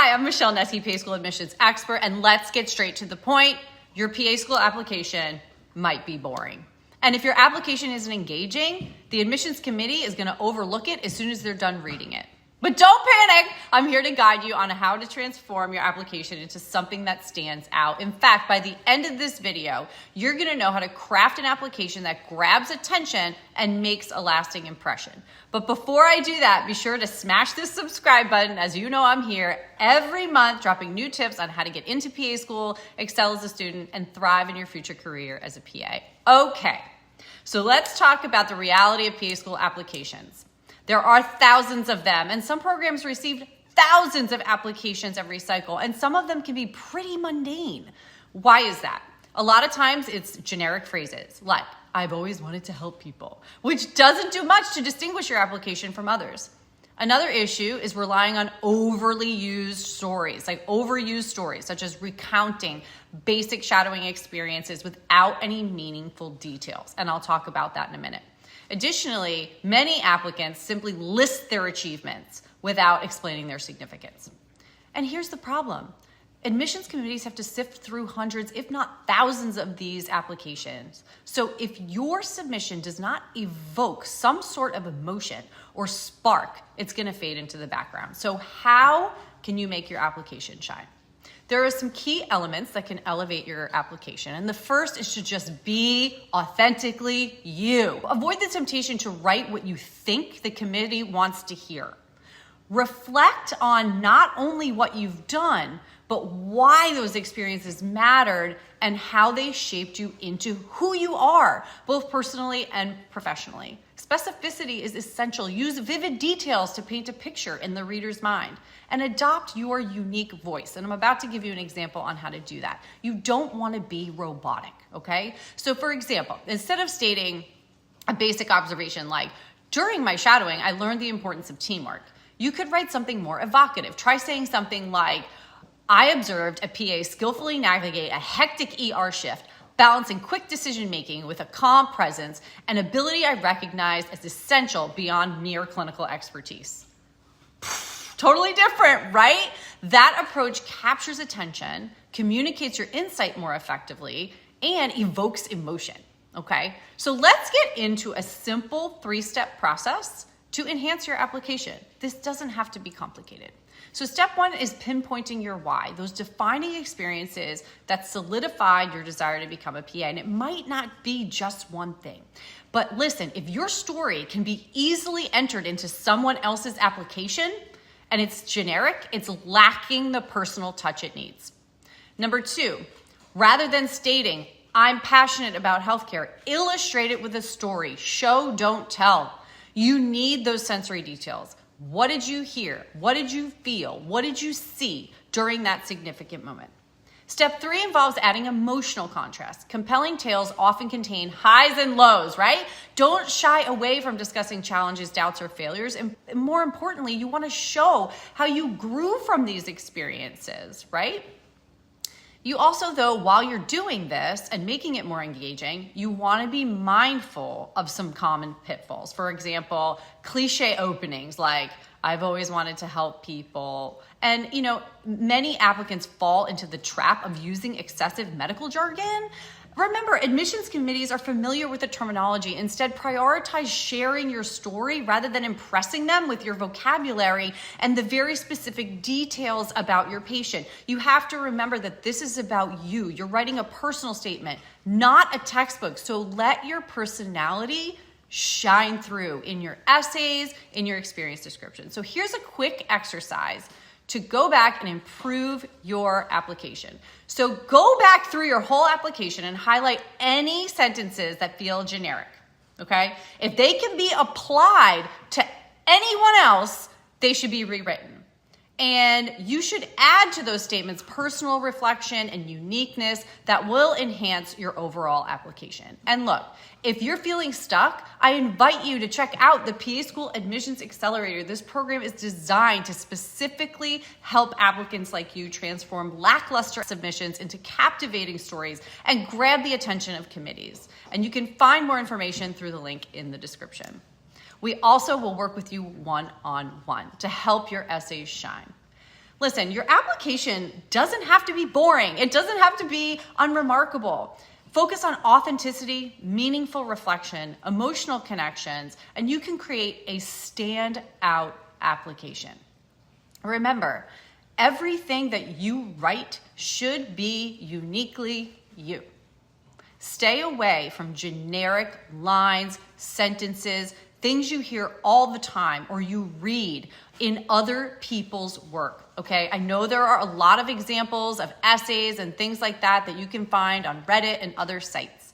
Hi, I'm Michelle Neskey, PA School admissions expert, and let's get straight to the point. Your PA school application might be boring. And if your application isn't engaging, the admissions committee is gonna overlook it as soon as they're done reading it. But don't panic, I'm here to guide you on how to transform your application into something that stands out. In fact, by the end of this video, you're gonna know how to craft an application that grabs attention and makes a lasting impression. But before I do that, be sure to smash this subscribe button. As you know, I'm here every month dropping new tips on how to get into PA school, excel as a student, and thrive in your future career as a PA. Okay, so let's talk about the reality of PA school applications. There are thousands of them, and some programs receive thousands of applications every cycle, and some of them can be pretty mundane. Why is that? A lot of times it's generic phrases like, I've always wanted to help people, which doesn't do much to distinguish your application from others. Another issue is relying on overly used stories, like overused stories, such as recounting basic shadowing experiences without any meaningful details, and I'll talk about that in a minute. Additionally, many applicants simply list their achievements without explaining their significance. And here's the problem. Admissions committees have to sift through hundreds, if not thousands of these applications. So if your submission does not evoke some sort of emotion or spark, it's gonna fade into the background. So how can you make your application shine? There are some key elements that can elevate your application. And the first is to just be authentically you. Avoid the temptation to write what you think the committee wants to hear. Reflect on not only what you've done, but why those experiences mattered and how they shaped you into who you are, both personally and professionally. Specificity is essential. Use vivid details to paint a picture in the reader's mind and adopt your unique voice. And I'm about to give you an example on how to do that. You don't want to be robotic, okay? So for example, instead of stating a basic observation like, during my shadowing, I learned the importance of teamwork, you could write something more evocative. Try saying something like, I observed a PA skillfully navigate a hectic ER shift, balancing quick decision-making with a calm presence, an ability I recognized as essential beyond mere clinical expertise. Totally different, right? That approach captures attention, communicates your insight more effectively, and evokes emotion, okay? So let's get into a simple 3-step process to enhance your application. This doesn't have to be complicated. So step 1 is pinpointing your why, those defining experiences that solidified your desire to become a PA. And it might not be just one thing. But listen, if your story can be easily entered into someone else's application and it's generic, it's lacking the personal touch it needs. Number 2, rather than stating, I'm passionate about healthcare, illustrate it with a story. Show, don't tell. You need those sensory details. What did you hear? What did you feel? What did you see during that significant moment? Step 3 involves adding emotional contrast. Compelling tales often contain highs and lows, right? Don't shy away from discussing challenges, doubts, or failures. And more importantly, you want to show how you grew from these experiences, right? You also, though, while you're doing this and making it more engaging, you want to be mindful of some common pitfalls. For example, cliche openings like, I've always wanted to help people. And, many applicants fall into the trap of using excessive medical jargon. Remember, admissions committees are familiar with the terminology. Instead, prioritize sharing your story rather than impressing them with your vocabulary and the very specific details about your patient. You have to remember that this is about you. You're writing a personal statement, not a textbook. So let your personality shine through in your essays, in your experience description. So here's a quick exercise to go back and improve your application. So go back through your whole application and highlight any sentences that feel generic, okay? If they can be applied to anyone else, they should be rewritten. And you should add to those statements personal reflection and uniqueness that will enhance your overall application. And look, if you're feeling stuck, I invite you to check out the PA School Admissions Accelerator. This program is designed to specifically help applicants like you transform lackluster submissions into captivating stories and grab the attention of committees. And you can find more information through the link in the description. We also will work with you one-on-one to help your essays shine. Listen, your application doesn't have to be boring. It doesn't have to be unremarkable. Focus on authenticity, meaningful reflection, emotional connections, and you can create a standout application. Remember, everything that you write should be uniquely you. Stay away from generic lines, sentences, things you hear all the time or you read in other people's work, okay? I know there are a lot of examples of essays and things like that that you can find on Reddit and other sites.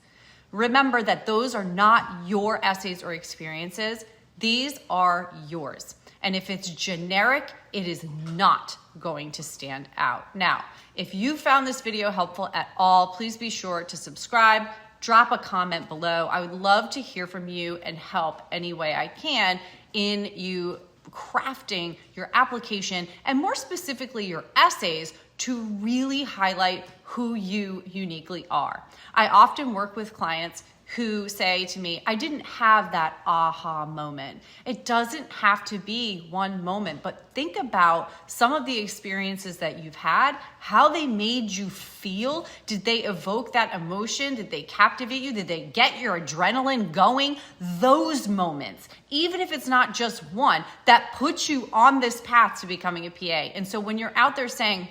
Remember that those are not your essays or experiences. These are yours. And if it's generic, it is not going to stand out. Now, if you found this video helpful at all, please be sure to subscribe, drop a comment below. I would love to hear from you and help any way I can in you crafting your application and more specifically your essays to really highlight who you uniquely are. I often work with clients who say to me, I didn't have that aha moment. It doesn't have to be one moment, but think about some of the experiences that you've had, how they made you feel. Did they evoke that emotion? Did they captivate you? Did they get your adrenaline going? Those moments, even if it's not just one, that puts you on this path to becoming a PA. And so when you're out there saying,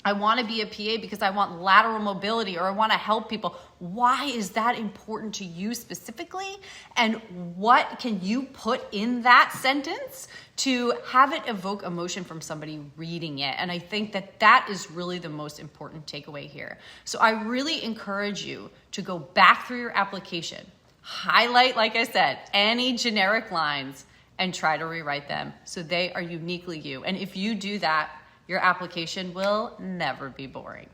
I want to be a PA because I want lateral mobility or I want to help people. Why is that important to you specifically? And what can you put in that sentence to have it evoke emotion from somebody reading it? And I think that that is really the most important takeaway here. So I really encourage you to go back through your application, highlight, like I said, any generic lines and try to rewrite them so they are uniquely you. And if you do that, your application will never be boring.